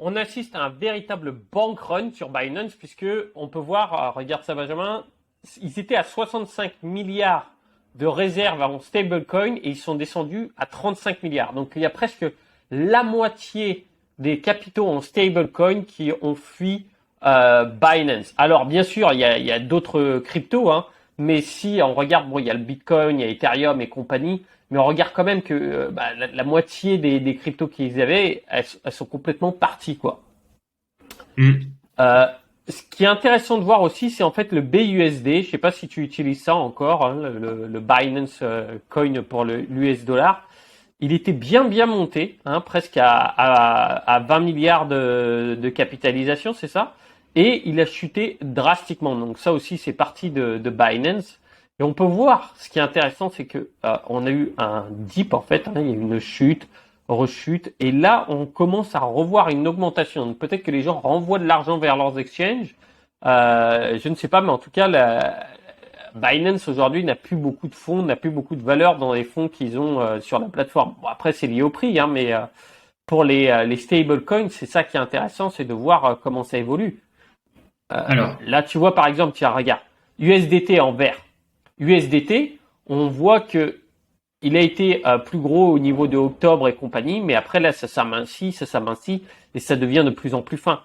on assiste à un véritable bank run sur Binance puisque on peut voir, regarde ça Benjamin, ils étaient à 65 milliards de réserves en stablecoin et ils sont descendus à 35 milliards. Donc il y a presque la moitié des capitaux en stablecoin qui ont fui Binance. Alors bien sûr, il y a d'autres cryptos, hein, mais si on regarde, bon, il y a le Bitcoin, il y a Ethereum et compagnie, mais on regarde quand même que la moitié des cryptos qu'ils avaient, elles sont complètement parties, quoi. Mm. Euh, Ce qui est intéressant de voir aussi, c'est en fait le BUSD. Je sais pas si tu utilises ça encore, hein, le Binance Coin pour l'US dollar. Il était bien monté, hein, presque à 20 milliards de capitalisation, c'est ça. Et il a chuté drastiquement. Donc ça aussi, c'est parti de Binance. Et on peut voir, ce qui est intéressant, c'est que on a eu un dip en fait, hein, il y a eu une chute, rechute, et là on commence à revoir une augmentation. Donc peut-être que les gens renvoient de l'argent vers leurs exchanges. Je ne sais pas, mais en tout cas, Binance aujourd'hui n'a plus beaucoup de fonds, n'a plus beaucoup de valeur dans les fonds qu'ils ont sur la plateforme. Bon, après c'est lié au prix, hein, mais pour les stablecoins, c'est ça qui est intéressant, c'est de voir comment ça évolue. Alors, Là, tu vois par exemple, tiens, regarde, USDT en vert. USDT, on voit que il a été plus gros au niveau de octobre et compagnie, mais après là, ça s'amincit et ça devient de plus en plus fin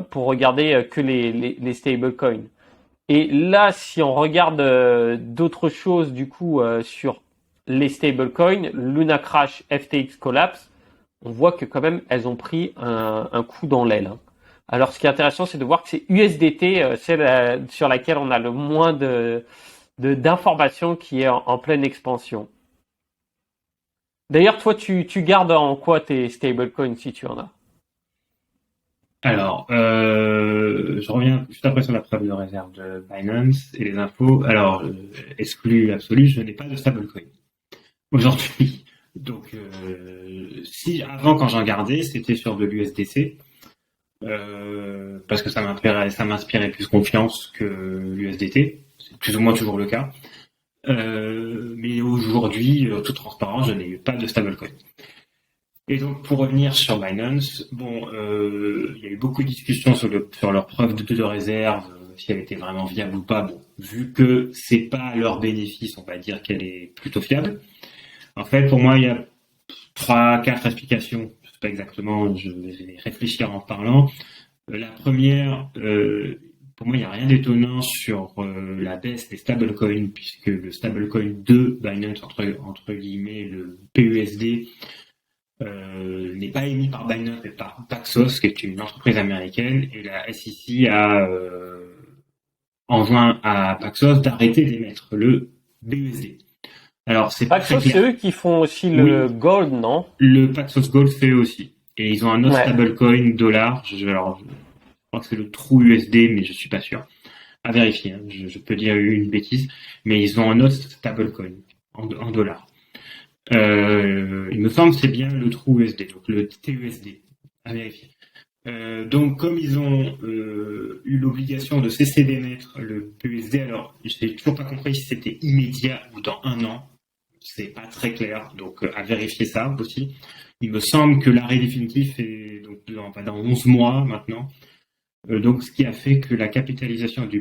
pour regarder que les stablecoins. Et là, si on regarde d'autres choses du coup sur les stablecoins, Luna Crash, FTX Collapse, on voit que quand même elles ont pris un coup dans l'aile, hein. Alors, ce qui est intéressant, c'est de voir que c'est USDT, celle sur laquelle on a le moins d'informations qui est en pleine expansion. D'ailleurs, toi, tu gardes en quoi tes stablecoins si tu en as? je reviens juste après sur la preuve de réserve de Binance et les infos. Alors, exclu absolu, je n'ai pas de stablecoin aujourd'hui. Donc, si avant, quand j'en gardais, c'était sur de l'USDC, parce que ça m'inspirait plus confiance que l'USDT. C'est plus ou moins toujours le cas. Mais aujourd'hui, toute transparence, je n'ai pas de stablecoin. Et donc, pour revenir sur Binance, bon, il y a eu beaucoup de discussions sur leur preuve de réserve, si elle était vraiment viable ou pas. Bon, vu que c'est pas leur bénéfice, on va dire qu'elle est plutôt fiable. En fait, pour moi, il y a trois, quatre explications. Je sais pas exactement, je vais réfléchir en parlant. La première, pour moi, il n'y a rien d'étonnant sur la baisse des stablecoins, puisque le stablecoin de Binance, entre guillemets, le PUSD, n'est pas émis par Binance mais par Paxos, qui est une entreprise américaine, et la SEC a enjoint à Paxos d'arrêter d'émettre le BUSD. Alors, c'est pas très Paxos, c'est clair. eux qui font aussi Oui, le gold, non? le Paxos Gold fait aussi. Et ils ont un autre Ouais. stablecoin dollar. Alors, je crois que c'est le True USD, mais je suis pas sûr. À vérifier, hein. Je peux dire une bêtise, mais ils ont un autre stablecoin en dollars. Il me semble que c'est bien le True USD, donc le TUSD, à vérifier. Donc, comme ils ont eu l'obligation de cesser d'émettre le PUSD, alors j'ai toujours pas compris si c'était immédiat ou dans un an. C'est pas très clair, donc à vérifier ça aussi. Il me semble que l'arrêt définitif est donc dans 11 mois maintenant. Donc, ce qui a fait que la capitalisation des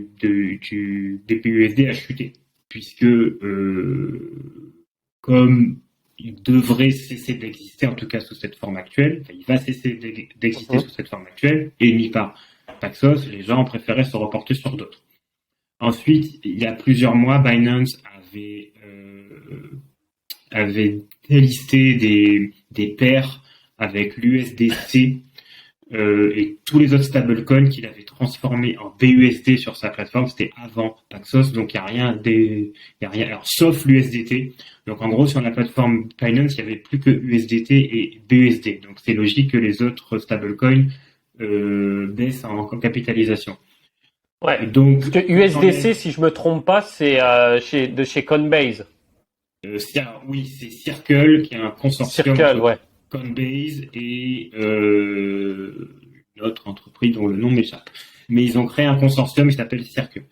PUSD a chuté, puisque comme il devrait cesser d'exister, en tout cas sous cette forme actuelle, enfin, il va cesser d'exister sous Mhm. cette forme actuelle, émis par Paxos, les gens préféraient se reporter sur d'autres. Ensuite, il y a plusieurs mois, Binance avait délisté des paires avec l'USDC et tous les autres stablecoins qu'il avait transformés en BUSD sur sa plateforme, c'était avant Paxos, donc il y a rien, alors sauf l'USDT. Donc en gros sur la plateforme Binance, il y avait plus que USDT et BUSD. Donc c'est logique que les autres stablecoins baissent en capitalisation. Ouais. Et donc Parce que quand USDC, j'enlève, si je me trompe pas, c'est de chez Coinbase. oui, c'est Circle qui est un consortium Circle, entre ouais. Coinbase et une autre entreprise dont le nom m'échappe. Mais ils ont créé un consortium qui s'appelle Circle.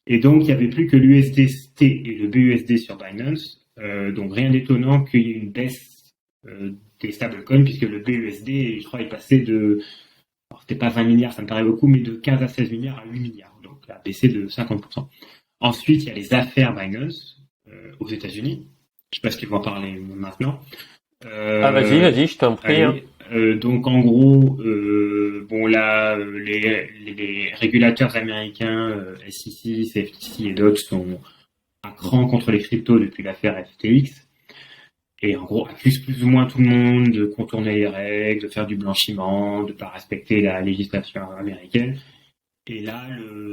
Et donc, il n'y avait plus que l'USDT et le BUSD sur Binance. Donc, rien d'étonnant qu'il y ait une baisse des stablecoins, puisque le BUSD, je crois, est passé de, alors c'était pas 20 milliards, ça me paraît beaucoup, mais de 15 à 16 milliards à 8 milliards, donc a baissé de 50%. Ensuite, il y a les affaires Binance aux États-Unis. Je sais pas ce qu'ils vont en parler maintenant. Vas-y, je t'en prie. Hein. Donc en gros, bon là, les régulateurs américains, SEC, CFTC et d'autres sont à cran contre les cryptos depuis l'affaire FTX. Et en gros, accusent plus ou moins tout le monde de contourner les règles, de faire du blanchiment, de pas respecter la législation américaine. Et là,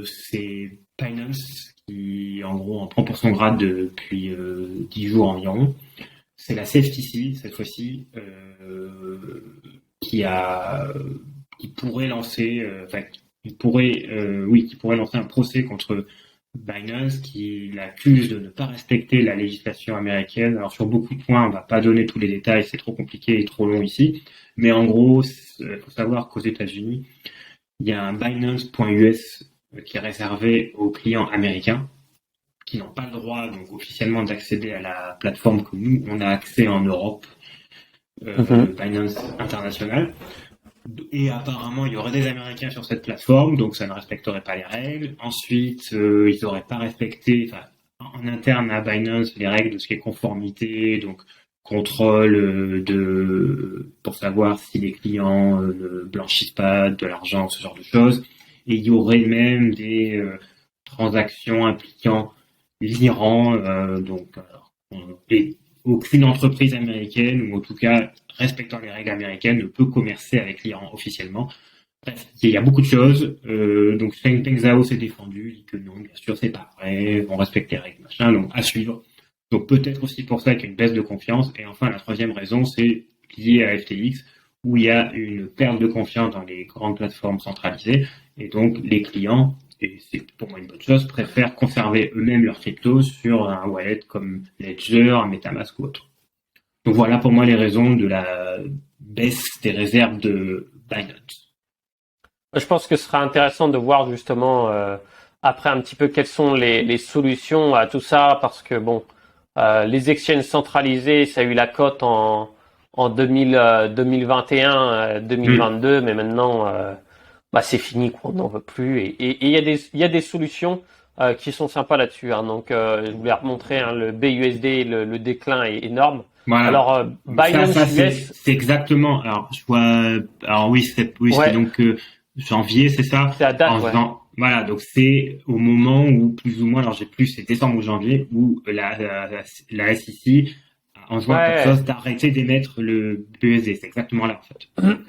c'est Binance qui, en gros, en prend pour son grade depuis 10 jours environ. C'est la CFTC, cette fois-ci, qui pourrait lancer, qui pourrait lancer un procès contre Binance, qui l'accuse de ne pas respecter la législation américaine. Alors sur beaucoup de points, on va pas donner tous les détails, c'est trop compliqué et trop long ici. Mais en gros, il faut savoir qu'aux États-Unis, il y a un Binance.us qui est réservé aux clients américains qui n'ont pas le droit donc officiellement d'accéder à la plateforme que nous on a accès en Europe, Binance International. Et apparemment, il y aurait des Américains sur cette plateforme, donc ça ne respecterait pas les règles. Ensuite, ils n'auraient pas respecté, en interne à Binance, les règles de ce qui est conformité, donc contrôle pour savoir si les clients ne blanchissent pas de l'argent, ce genre de choses. Et il y aurait même des transactions impliquant l'Iran, et aucune entreprise américaine, ou en tout cas respectant les règles américaines, ne peut commercer avec l'Iran officiellement. Bref, il y a beaucoup de choses. Donc Peng Zhao s'est défendu, dit que non, bien sûr, c'est pas vrai, on respecte les règles, machin, donc à suivre. Donc peut-être aussi pour ça qu'il y a une baisse de confiance. Et enfin, la troisième raison, c'est lié à FTX, où il y a une perte de confiance dans les grandes plateformes centralisées, et donc les clients, et c'est pour moi une bonne chose, préfèrent conserver eux-mêmes leurs cryptos sur un wallet comme Ledger, un MetaMask ou autre. Donc voilà pour moi les raisons de la baisse des réserves de Binance. Je pense que ce sera intéressant de voir justement après un petit peu quelles sont les solutions à tout ça, parce que bon, les exchanges centralisés, ça a eu la cote en 2021, 2022, mais maintenant c'est fini, quoi, on n'en veut plus. Et il y a des solutions qui sont sympas là-dessus. Hein. Donc je voulais remontrer le BUSD, le déclin est énorme. Voilà. Alors Binance US, c'est exactement. Alors je vois. Alors oui, c'est donc janvier, c'est ça. C'est à date, ouais. Voilà, donc c'est au moment où plus ou moins, alors j'ai plus, c'est décembre ou janvier, où la SEC a enjoint quelque chose d'arrêter d'émettre le BUSD. C'est exactement là en fait. Donc,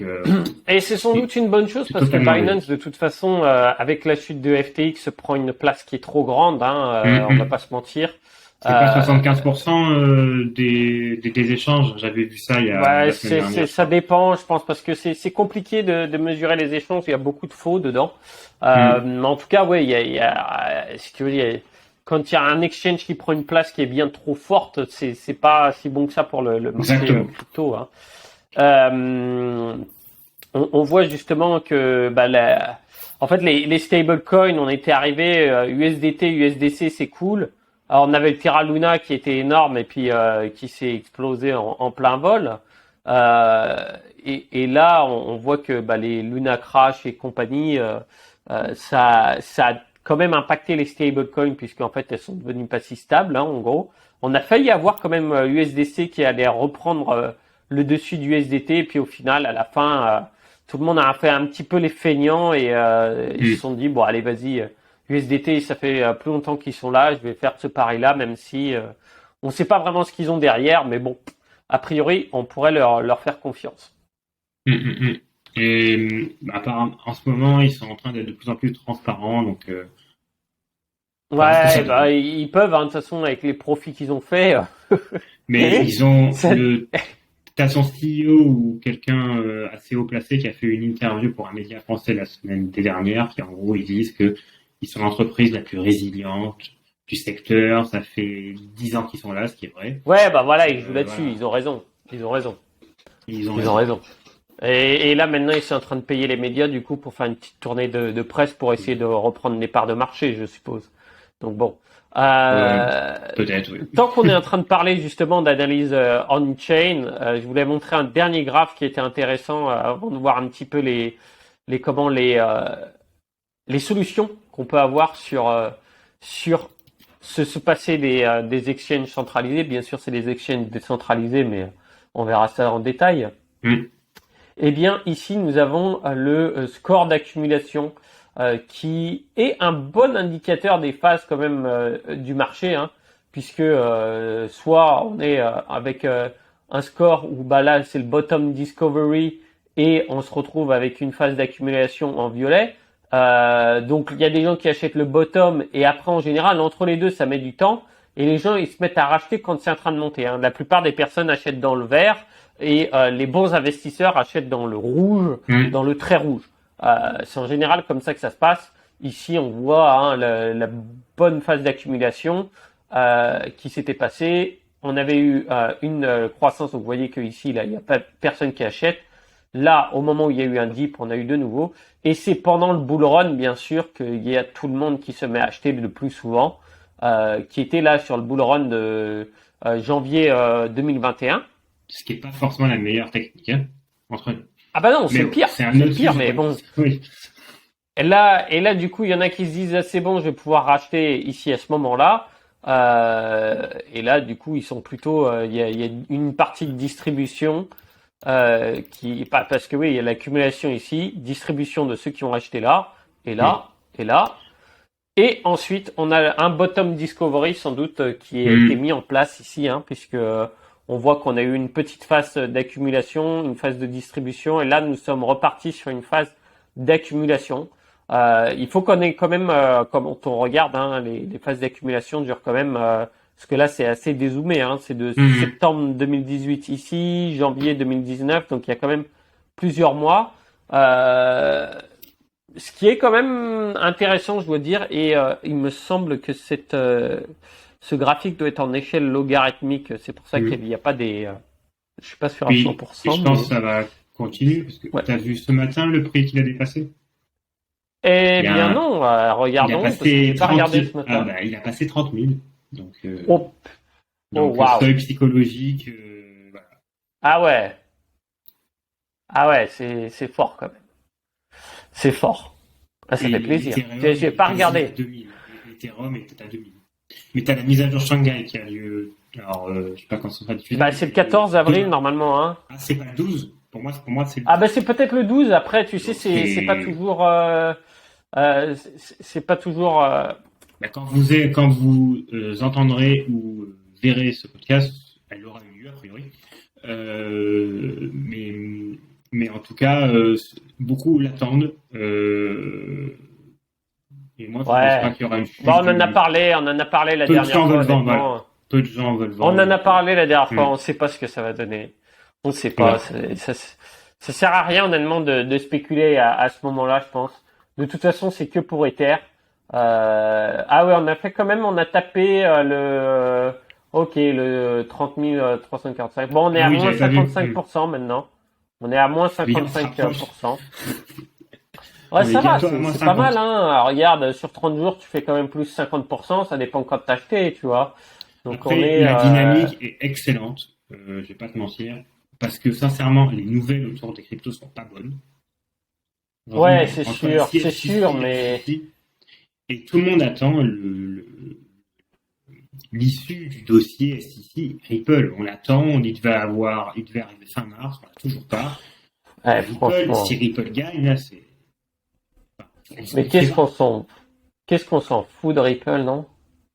et c'est sans doute une bonne chose parce que Binance, de toute façon, avec la chute de FTX, prend une place qui est trop grande. On va pas se mentir. C'est pas 75% des échanges. J'avais vu ça il y a la semaine dernière. Ça dépend, je pense, parce que c'est compliqué de mesurer les échanges. Il y a beaucoup de faux dedans. Mais en tout cas, ouais, il y a si tu veux, quand il y a un exchange qui prend une place qui est bien trop forte, c'est pas si bon que ça pour le marché crypto. Hein. On voit justement que en fait les stablecoins, on était arrivé USDT, USDC, c'est cool. Alors on avait le Terra Luna qui était énorme et puis qui s'est explosé en plein vol. Et là, on voit que les Luna Crash et compagnie, ça a quand même impacté les stablecoins puisqu'en fait elles sont devenues pas si stables. Hein, en gros, on a failli avoir quand même USDC qui allait reprendre le dessus du USDT et puis au final, à la fin, tout le monde a fait un petit peu les feignants et ils se sont dit bon allez vas-y. USDT, ça fait plus longtemps qu'ils sont là, je vais faire ce pari-là, même si on ne sait pas vraiment ce qu'ils ont derrière, mais bon, a priori, on pourrait leur faire confiance. Et apparemment, en ce moment, ils sont en train d'être de plus en plus transparents, donc. Ils peuvent, hein, de toute façon, avec les profits qu'ils ont fait. Mais ils ont t'as son CEO ou quelqu'un assez haut placé qui a fait une interview pour un média français la semaine dernière, qui en gros ils disent que ils sont l'entreprise la plus résiliente du secteur. Ça fait 10 ans qu'ils sont là, ce qui est vrai. Ouais, ils jouent là-dessus. Voilà. Ils ont raison. Ils ont raison. Et là, maintenant, ils sont en train de payer les médias, du coup, pour faire une petite tournée de presse pour essayer de reprendre les parts de marché, je suppose. Donc bon. Peut-être, oui. Tant qu'on est en train de parler justement d'analyse on-chain, je voulais montrer un dernier graphe qui était intéressant avant de voir un petit peu les solutions qu'on peut avoir sur se passer des exchanges centralisés. Bien sûr, c'est des exchanges décentralisés, mais on verra ça en détail. Eh bien, ici, nous avons le score d'accumulation qui est un bon indicateur des phases quand même du marché, hein, puisque soit on est avec un score où bah là c'est le bottom discovery et on se retrouve avec une phase d'accumulation en violet. Donc il y a des gens qui achètent le bottom et après en général entre les deux ça met du temps et les gens ils se mettent à racheter quand c'est en train de monter, hein. La plupart des personnes achètent dans le vert et les bons investisseurs achètent dans le rouge, dans le très rouge. C'est en général comme ça que ça se passe. Ici on voit hein, la bonne phase d'accumulation qui s'était passée. On avait eu une croissance, donc vous voyez que ici là il n'y a pas personne qui achète. Là, au moment où il y a eu un dip, on a eu de nouveau. Et c'est pendant le bull run, bien sûr, qu'il y a tout le monde qui se met à acheter le plus souvent, qui était là sur le bull run de janvier 2021. Ce qui n'est pas forcément la meilleure technique, hein, entre nous. Ah bah non, c'est pire. C'est pire, mais bon. Oui. Et là, du coup, il y en a qui se disent ah, c'est bon, je vais pouvoir racheter ici à ce moment-là. Et là, du coup, ils sont plutôt. Il y a une partie de distribution. Parce que oui, il y a l'accumulation ici, distribution de ceux qui ont acheté là, et là, et là. Et ensuite, on a un bottom discovery sans doute qui a été mis en place ici, hein, puisque on voit qu'on a eu une petite phase d'accumulation, une phase de distribution, et là nous sommes repartis sur une phase d'accumulation. Il faut qu'on ait quand même, quand on regarde, hein, les phases d'accumulation durent quand même. Parce que là, c'est assez dézoomé, hein. C'est de septembre 2018 ici, janvier 2019, donc il y a quand même plusieurs mois. Ce qui est quand même intéressant, je dois dire, et il me semble que ce graphique doit être en échelle logarithmique. C'est pour ça qu'il n'y a pas des. Je suis pas sûr à 100%. Je pense que ça va continuer, parce que tu as vu ce matin le prix qu'il a dépassé? Eh bien non, regardons, parce que je n'ai pas regardé ce matin. Il a passé 30 000. Donc, wow. Seuil psychologique, voilà. Ah ouais, c'est fort quand même. C'est fort. Ah, ça fait plaisir. J'ai pas regardé. Ethereum est à 2000. Mais t'as la mise à jour Shanghai qui a lieu. Alors, je sais pas quand ça sera diffusé. Bah, c'est le 14 avril normalement, hein. Ah, c'est pas le 12. Pour moi, c'est. Ah bah c'est peut-être le 12. Après, tu sais, c'est pas toujours. C'est pas toujours. Bah, quand vous entendrez ou verrez ce podcast, elle aura eu lieu a priori. Mais en tout cas, beaucoup l'attendent. Et moi, je pense pas qu'il y aura une chute. Bon, on en a parlé la dernière fois. Peu de gens veulent vendre. On en a parlé la dernière fois. On ne sait pas ce que ça va donner. On ne sait pas. Ça sert à rien honnêtement de spéculer à ce moment-là, je pense. De toute façon, c'est que pour Ether. Ah ouais, on a fait quand même. On a tapé le 30 345. Bon, on est à moins 55% maintenant. On est à moins 55%. Ouais, ça va, c'est pas mal, hein. Alors, regarde, sur 30 jours, tu fais quand même plus 50%, ça dépend quand t'as acheté, tu vois. Donc, après, la dynamique est excellente, je vais pas te mentir, parce que sincèrement, les nouvelles autour des cryptos sont pas bonnes. Ouais, c'est sûr, mais... Et tout le monde attend l'issue du dossier SEC Ripple. On l'attend, il devait arriver fin mars, on l'a toujours pas. Ouais, Ripple, si Ripple gagne, là, c'est... Mais qu'est-ce qu'on s'en fout de Ripple, non?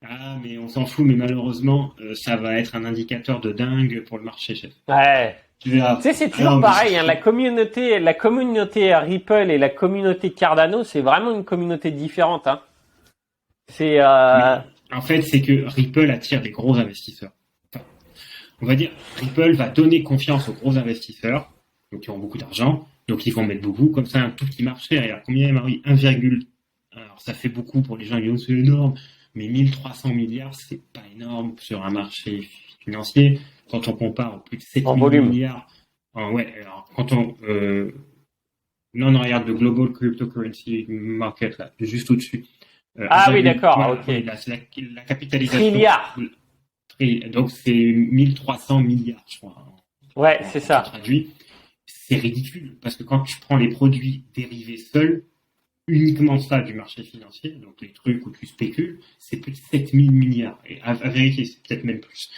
Ah, mais on s'en fout, mais malheureusement, ça va être un indicateur de dingue pour le marché, chef. Ouais. Tu sais, c'est toujours pareil, hein, la communauté Ripple et la communauté Cardano, c'est vraiment une communauté différente, hein. C'est, en fait, c'est que Ripple attire des gros investisseurs. Enfin, on va dire, Ripple va donner confiance aux gros investisseurs, donc qui ont beaucoup d'argent, donc ils vont mettre beaucoup, comme ça, un tout petit marché, regarde, combien il y a, Marie? 1, alors ça fait beaucoup pour les gens, ils disent c'est énorme, mais 1300 milliards, c'est pas énorme sur un marché financier, quand on compare aux plus de 7000 milliards. Ouais, alors quand on... non, regarde le Global Cryptocurrency Market, là, juste au-dessus. Ah oui, d'accord, Voilà, ok. oui, la capitalisation. Trilliard. Donc c'est 1300 milliards, je crois, Ouais, quand c'est tu ça. traduis. C'est ridicule, parce que quand tu prends les produits dérivés seuls, uniquement ça du marché financier, donc les trucs où tu spécules, c'est plus de 7000 milliards. Et à vérifier, c'est peut-être même plus.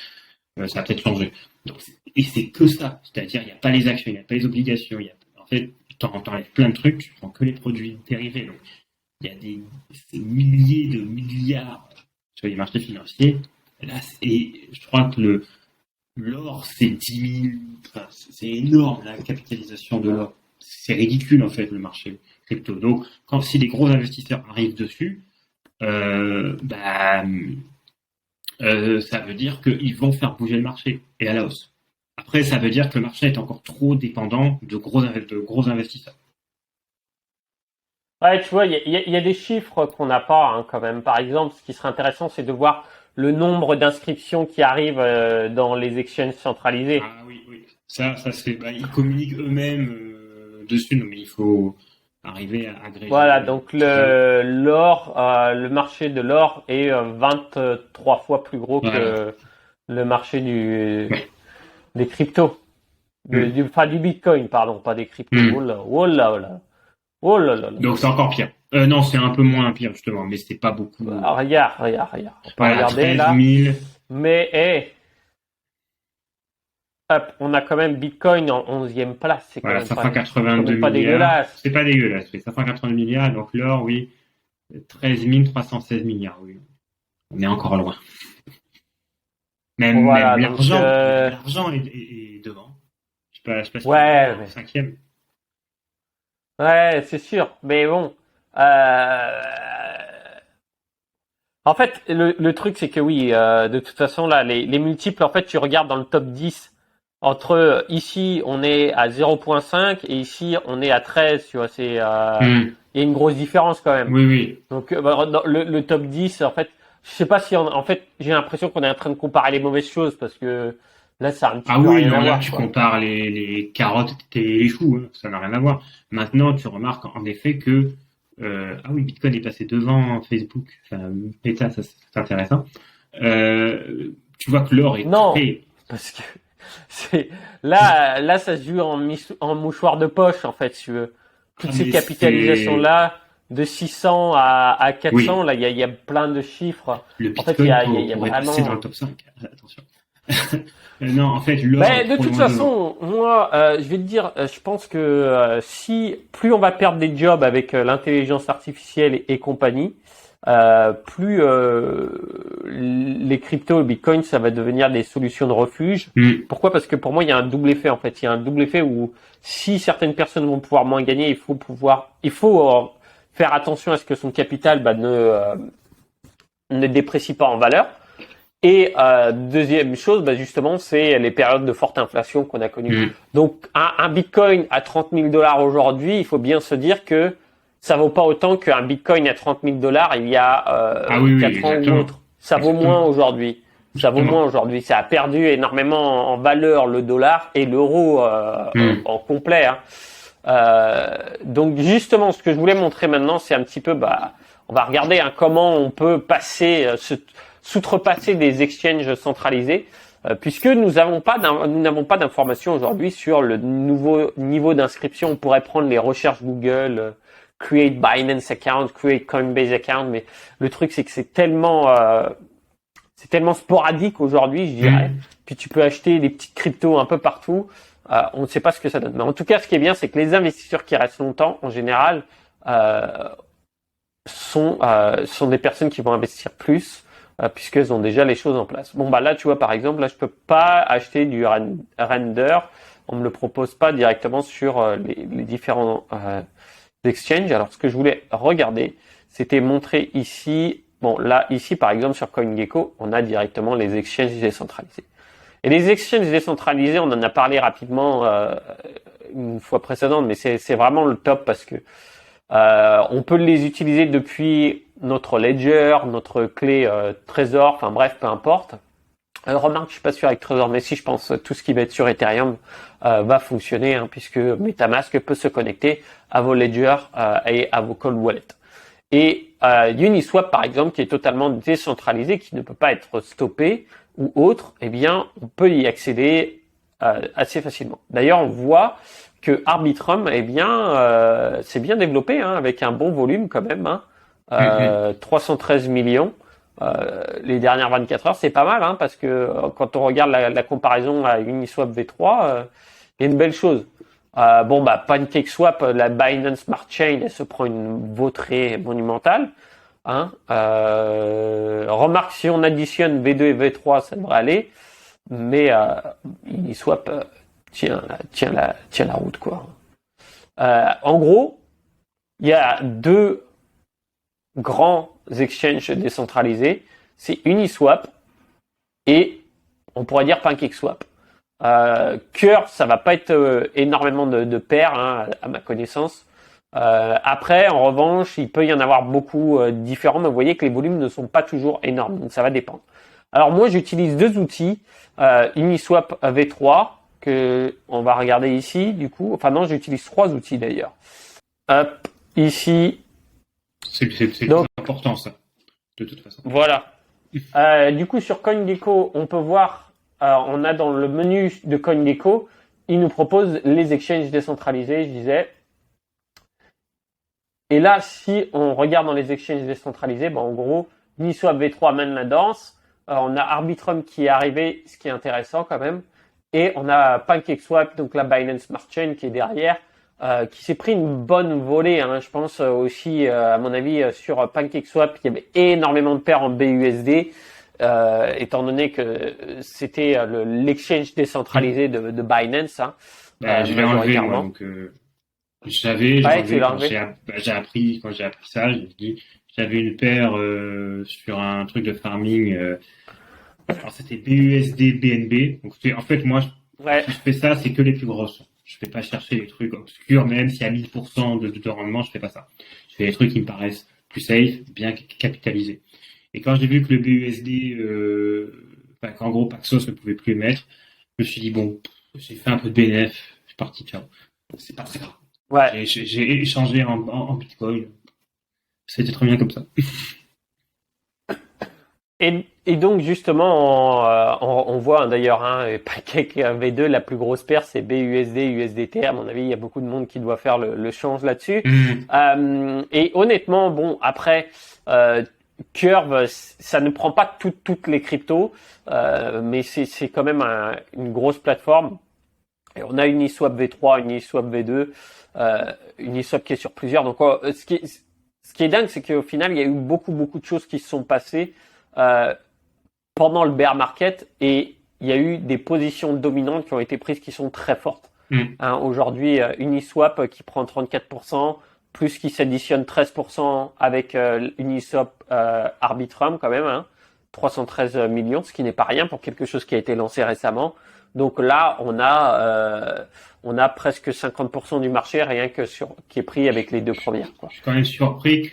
Ça a peut-être changé. Donc, et c'est que ça. C'est-à-dire, il n'y a pas les actions, il n'y a pas les obligations. En fait, t'enlèves plein de trucs, tu prends que les produits dérivés. Donc, il y a des milliers de milliards sur les marchés financiers. Là, et je crois que l'or, c'est 10 000. Enfin, c'est énorme, la capitalisation de l'or. C'est ridicule, en fait, le marché crypto. Donc, si les gros investisseurs arrivent dessus, bah, ça veut dire qu'ils vont faire bouger le marché et à la hausse. Après, ça veut dire que le marché est encore trop dépendant de gros investisseurs. Ouais, tu vois, il y a des chiffres qu'on n'a pas hein, quand même. Par exemple, ce qui serait intéressant, c'est de voir le nombre d'inscriptions qui arrivent dans les exchanges centralisés. Ah oui, oui. Ça c'est. Bah, ils communiquent eux-mêmes dessus, non, mais il faut arriver à Voilà, agréger donc tout ça. le marché de l'or est 23 fois plus gros Voilà. que le marché Ouais. des cryptos, Hmm. enfin du Bitcoin, pardon, pas des cryptos. Hmm. Oh là, oh là, oh là, oh là là là. Donc c'est encore pire. Non, c'est un peu moins pire justement, mais c'est pas beaucoup. Ah, regarde, regarde, regarde. On peut Voilà, regarder 13 là, 000. mais hop, on a quand même Bitcoin en 11e place. Voilà, C'est quand 582 même pas milliards. dégueulasse. C'est pas dégueulasse, oui. 582 milliards, donc l'or, oui. 13 316 milliards, oui. On est encore loin. Même Voilà, donc l'argent est devant. Je sais pas si tu vois, ouais, en cinquième. ouais, c'est sûr. Mais bon, euh, en fait, le truc, c'est que oui, de toute façon, là, les multiples, en fait, tu regardes dans le top 10, entre ici, on est à 0,5 et ici, on est à 13, tu vois, Hmm. il y a une grosse différence quand même. Oui, oui. Donc, dans le top 10, en fait, je sais pas si, en fait, j'ai l'impression qu'on est en train de comparer les mauvaises choses parce que là, ça a un petit Ah peu oui, rien non, à là, voir, tu quoi. compares les carottes et les choux, hein. Ça n'a rien à voir. Maintenant, tu remarques en effet que, ah oui, Bitcoin est passé devant Facebook. Enfin, Meta, ça, c'est intéressant. Tu vois que l'or est Non, très, parce que c'est là, ça se joue en mouchoir de poche, en fait, si tu veux. Toutes ah, ces mais c'est, capitalisations-là, de 600 à 400, oui, là, il y a plein de chiffres. le En fait, il y Bitcoin a, il y a, il y a pourrait passer dans le vraiment. top 5. Attention. Non, en fait, l'or est Ben, de trop toute loin devant. façon, moi, je vais te dire, je pense que si plus on va perdre des jobs avec l'intelligence artificielle et compagnie, plus les cryptos et Bitcoin, ça va devenir des solutions de refuge. Hmm. Pourquoi? Parce que pour moi, il y a un double effet en fait. Il y a un double effet où si certaines personnes vont pouvoir moins gagner, il faut faire attention à ce que son capital ne déprécie pas en valeur. Et deuxième chose, bah, justement, c'est les périodes de forte inflation qu'on a connues. Hmm. Donc, un Bitcoin à 30 000 dollars aujourd'hui, il faut bien se dire que ça vaut pas autant qu'un Bitcoin à 30 000 dollars il y a Ah oui, oui, 4 ans ou exactement. autre. Ça vaut Exactement. moins aujourd'hui. Ça vaut moins Exactement. aujourd'hui. Ça a perdu énormément en valeur le dollar et l'euro Hmm. en complet. Hein. Donc justement, ce que je voulais montrer maintenant, c'est un petit peu, bah, on va regarder hein, comment on peut passer, s'outrepasser des exchanges centralisés, puisque nous n'avons pas d'informations aujourd'hui sur le nouveau niveau d'inscription. On pourrait prendre les recherches Google, create Binance account, create Coinbase account, mais le truc c'est que c'est tellement sporadique aujourd'hui, je dirais. Hmm. Puis tu peux acheter des petites cryptos un peu partout. On ne sait pas ce que ça donne. Mais en tout cas, ce qui est bien, c'est que les investisseurs qui restent longtemps, en général, euh, sont des personnes qui vont investir plus, puisqu'elles ont déjà les choses en place. Bon, bah là, tu vois, par exemple, là, je peux pas acheter du render. On me le propose pas directement sur les différents exchanges. Alors, ce que je voulais regarder, c'était montrer ici. Bon, là, ici, par exemple, sur CoinGecko, on a directement les exchanges décentralisés. Et les exchanges décentralisés, on en a parlé rapidement une fois précédente, mais c'est vraiment le top parce que on peut les utiliser depuis notre ledger, notre clé Trésor, enfin bref, peu importe. Remarque, je suis pas sûr avec Trésor, mais si je pense tout ce qui va être sur Ethereum va fonctionner, hein, puisque MetaMask peut se connecter à vos ledgers et à vos cold wallets. Et Uniswap, par exemple, qui est totalement décentralisé, qui ne peut pas être stoppé ou autre, eh bien, on peut y accéder assez facilement. D'ailleurs, on voit que Arbitrum, eh bien, c'est bien développé, hein, avec un bon volume quand même, hein, 313 millions. Les dernières 24 heures, c'est pas mal, hein, parce que quand on regarde la comparaison à Uniswap V3, il y a une belle chose. PancakeSwap, la Binance Smart Chain, elle se prend une vautrée monumentale. Hein. Remarque, si on additionne V2 et V3, ça devrait aller, mais Uniswap tient la route, quoi. En gros, il y a deux grands exchanges décentralisés, c'est Uniswap et on pourrait dire PancakeSwap. Curve, ça va pas être énormément de paires, hein, à ma connaissance. Après, en revanche, il peut y en avoir beaucoup différents, mais vous voyez que les volumes ne sont pas toujours énormes, donc ça va dépendre. Alors moi, j'utilise deux outils, Uniswap V3 que on va regarder ici, du coup. Enfin non, j'utilise trois outils d'ailleurs. Hop, ici. C'est donc important ça, de toute façon. Voilà. Du coup, sur CoinGecko, on peut voir, on a dans le menu de CoinGecko, il nous propose les exchanges décentralisés, je disais. Et là, si on regarde dans les exchanges décentralisés, en gros, Uniswap V3 mène la danse. On a Arbitrum qui est arrivé, ce qui est intéressant quand même. Et on a PancakeSwap, donc la Binance Smart Chain qui est derrière, qui s'est pris une bonne volée. Hein. Je pense aussi, à mon avis, sur PancakeSwap, il y avait énormément de paires en BUSD, étant donné que c'était l'exchange décentralisé de Binance. Hein, je l'ai enlevé, moi, donc j'ai appris ça, j'avais une paire sur un truc de farming. Alors c'était BUSD BNB. Donc en fait moi, si je fais ça, c'est que les plus grosses. Je fais pas chercher les trucs obscurs, même s'il y a 1000% de rendement, je fais pas ça. Je fais les trucs qui me paraissent plus safe, bien capitalisés. Et quand j'ai vu que le BUSD, qu'en gros Paxos ne pouvait plus émettre, je me suis dit bon, j'ai fait un peu de BNF, je suis parti, ciao. C'est pas très grave. Ouais. J'ai échangé en Bitcoin. C'était très bien comme ça. Et donc justement, on voit d'ailleurs, hein, Pancake V2, la plus grosse paire, c'est BUSD, USDT. À mon avis, il y a beaucoup de monde qui doit faire le change là-dessus. Et honnêtement, après, Curve, ça ne prend pas toutes les cryptos, mais c'est quand même une grosse plateforme. Et on a Uniswap V3, Uniswap V2, Uniswap qui est sur plusieurs. Donc, ce qui est dingue, c'est qu'au final, il y a eu beaucoup de choses qui se sont passées pendant le bear market et il y a eu des positions dominantes qui ont été prises qui sont très fortes. Hein, aujourd'hui, Uniswap qui prend 34%, plus qui s'additionne 13% avec Uniswap Arbitrum quand même, hein, 313 millions, ce qui n'est pas rien pour quelque chose qui a été lancé récemment. Donc là, on a presque 50% du marché rien que qui est pris avec les deux premières, quoi. Je suis quand même surpris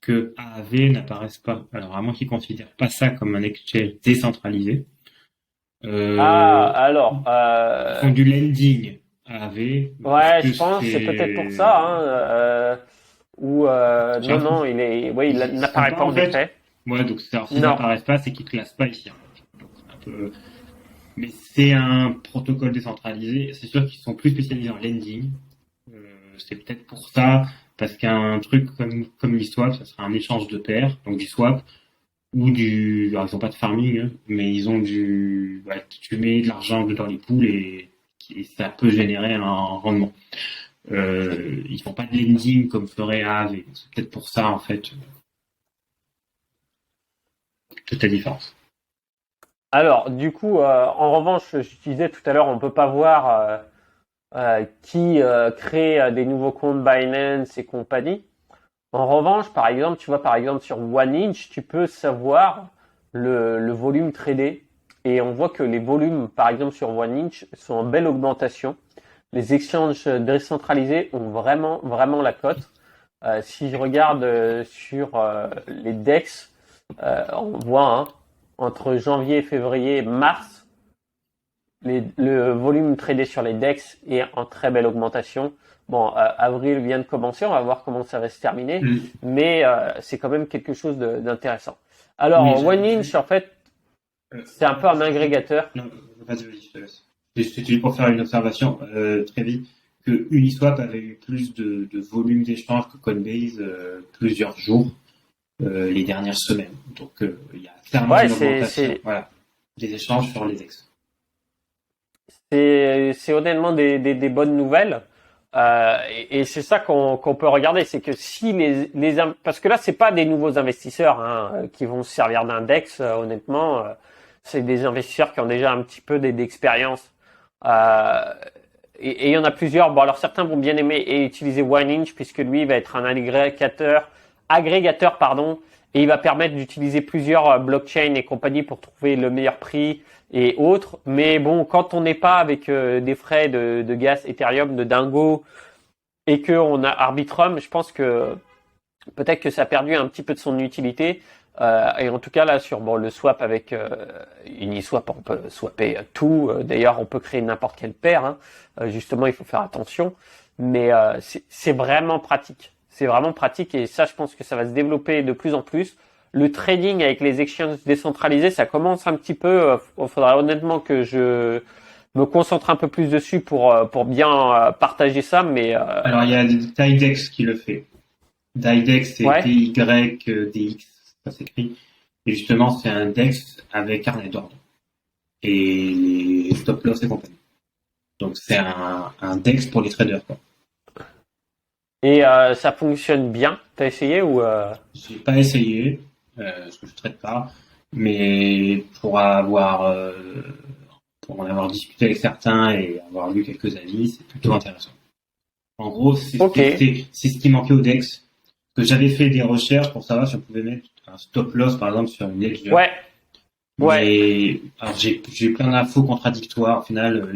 que AAV n'apparaisse pas. Alors à moins qu'ils considèrent pas ça comme un exchange décentralisé. Ils font du lending AAV. Ouais, je pense que c'est peut-être pour ça. Hein, il n'apparaît pas en effet. Ouais, donc s'ils n'apparaissent pas, c'est qu'ils ne classent pas ici. Donc, un peu... Mais c'est un protocole décentralisé. C'est sûr qu'ils sont plus spécialisés en lending. C'est peut-être pour ça, parce qu'un truc comme l'eSwap, ça sera un échange de paires, donc du swap, ou alors ils n'ont pas de farming, hein, mais ils ont tu mets de l'argent dans les pools et ça peut générer un rendement. Ils font pas de lending comme ferait AAV. C'est peut-être pour ça, en fait, toute la différence. Alors, du coup, en revanche, je disais tout à l'heure, on peut pas voir qui crée des nouveaux comptes Binance et compagnie. En revanche, par exemple, tu vois, sur OneInch, tu peux savoir le volume tradé. Et on voit que les volumes, par exemple, sur OneInch, sont en belle augmentation. Les exchanges décentralisés ont vraiment la cote. Si je regarde sur les DEX, on voit, hein, entre janvier, février, mars, le volume tradé sur les DEX est en très belle augmentation. Bon, avril vient de commencer, on va voir comment ça va se terminer, mais c'est quand même quelque chose d'intéressant. Alors, Oui, OneInch, en fait, c'est un peu un agrégateur. Non, vas-y, je te laisse. C'est juste pour faire une observation très vite que Uniswap avait eu plus de volume d'échanges que Coinbase plusieurs jours les dernières semaines. Donc il y a clairement Ouais, une augmentation. Voilà, des échanges sur les ex. c'est honnêtement des bonnes nouvelles. Et c'est ça qu'on peut regarder, c'est que si parce que là c'est pas des nouveaux investisseurs qui vont se servir d'index, honnêtement, c'est des investisseurs qui ont déjà un petit peu d'expérience. Euh, et il y en a plusieurs. Bon, alors certains vont bien aimer et utiliser OneInch puisque lui il va être un agrégateur pardon, et il va permettre d'utiliser plusieurs blockchains et compagnies pour trouver le meilleur prix et autres. Mais bon, quand on n'est pas avec des frais de gaz Ethereum, de Dingo, et qu'on a Arbitrum, je pense que peut-être que ça a perdu un petit peu de son utilité. Et en tout cas, là, sur le swap avec Uniswap, on peut swapper tout. D'ailleurs, on peut créer n'importe quelle paire. Justement, il faut faire attention. Mais c'est vraiment pratique. C'est vraiment pratique et ça, je pense que ça va se développer de plus en plus. Le trading avec les exchanges décentralisés, ça commence un petit peu. Il faudrait honnêtement que je me concentre un peu plus dessus pour bien partager ça. Mais Alors il y a Tidex qui le fait. Tidex c'est ouais. TYDX, ça s'écrit. Et justement c'est un DEX avec carnet d'ordre et les stop loss et compagnie. Donc c'est un DEX pour les traders quoi. Et ça fonctionne bien. T'as essayé ou J'ai pas essayé, parce que je traite pas, mais pour en avoir discuté avec certains et avoir lu quelques avis, c'est plutôt intéressant. En gros, c'est ce qui manquait au DEX. Que j'avais fait des recherches pour savoir si on pouvait mettre un stop loss par exemple sur une ledger. Ouais. Mais alors j'ai plein d'infos contradictoires. Au final,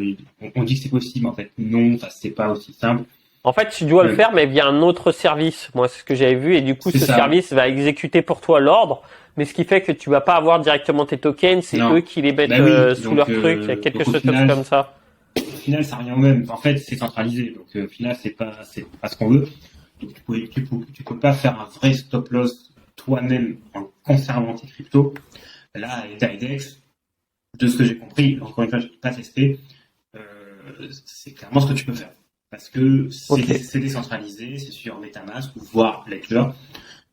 on dit que c'est possible, en fait non, enfin c'est pas aussi simple. En fait, tu dois le faire, mais via un autre service. Moi, c'est ce que j'avais vu. Et du coup, ce service va exécuter pour toi l'ordre. Mais ce qui fait que tu vas pas avoir directement tes tokens. C'est eux qui les mettent sous leur truc. Il y a quelque chose comme ça. Au final, ça revient au même. En fait, c'est centralisé. Donc, au final, c'est pas ce qu'on veut. Donc, tu peux pas faire un vrai stop loss toi-même en conservant tes cryptos. Là, avec Tidex, de ce que j'ai compris, encore une fois, je n'ai pas testé, c'est clairement ce que tu peux faire. Parce que c'est décentralisé, c'est sur MetaMask, voire Ledger.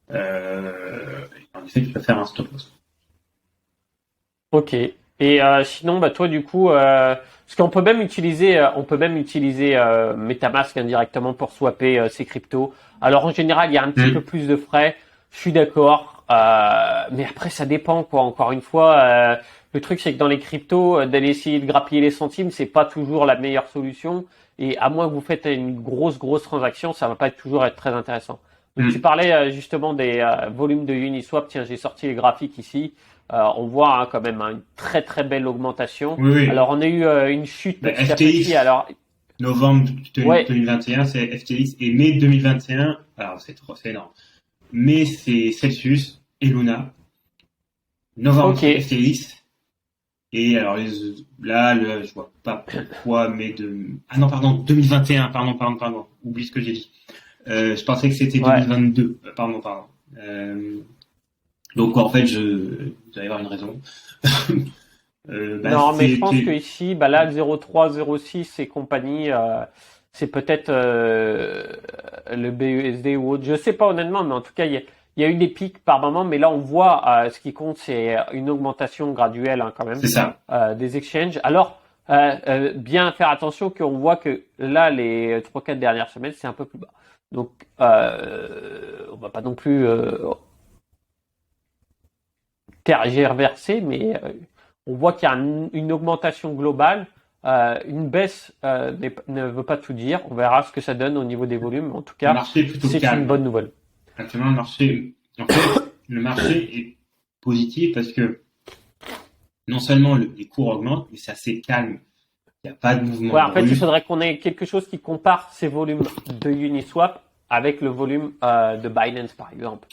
En effet, tu peux faire un stop loss. Ok. Et sinon, toi, du coup, parce qu'on peut même utiliser, MetaMask indirectement pour swapper ses cryptos. Alors en général, il y a un petit peu plus de frais. Je suis d'accord, mais après ça dépend quoi. Encore une fois, le truc c'est que dans les cryptos, d'aller essayer de grappiller les centimes, c'est pas toujours la meilleure solution. Et à moins que vous faites une grosse transaction, ça va pas toujours être très intéressant. Donc tu parlais justement des volumes de Uniswap. Tiens, j'ai sorti les graphiques ici. On voit quand même une très belle augmentation. Oui. Alors on a eu une chute petit à FTX, petit. Alors novembre 2021, c'est FTX, et mai 2021, alors c'est énorme. Mai c'est Celsius et Luna. Novembre c'est FTX. Et alors là, je vois pas pourquoi, mais ah non, pardon, 2021, pardon, oublie ce que j'ai dit. Je pensais que c'était 2022, pardon. Donc en fait, vous allez avoir une raison. Non, mais je pense que ici, là, le 03, 06 et compagnie, c'est peut-être le BUSD ou autre. Je sais pas honnêtement, mais en tout cas, il y a eu des pics par moment, mais là, on voit ce qui compte, c'est une augmentation graduelle quand même. C'est ça. Des exchanges. Alors, bien faire attention qu'on voit que là, les 3-4 dernières semaines, c'est un peu plus bas. Donc, on va pas non plus tergiverser, mais on voit qu'il y a une augmentation globale. Une baisse ne veut pas tout dire. On verra ce que ça donne au niveau des volumes. En tout cas, c'est une bonne nouvelle. Actuellement, le marché est positif parce que non seulement les cours augmentent, mais c'est assez calme. Il n'y a pas de mouvement. Ouais, en fait, il faudrait qu'on ait quelque chose qui compare ces volumes de Uniswap avec le volume de Binance, par exemple.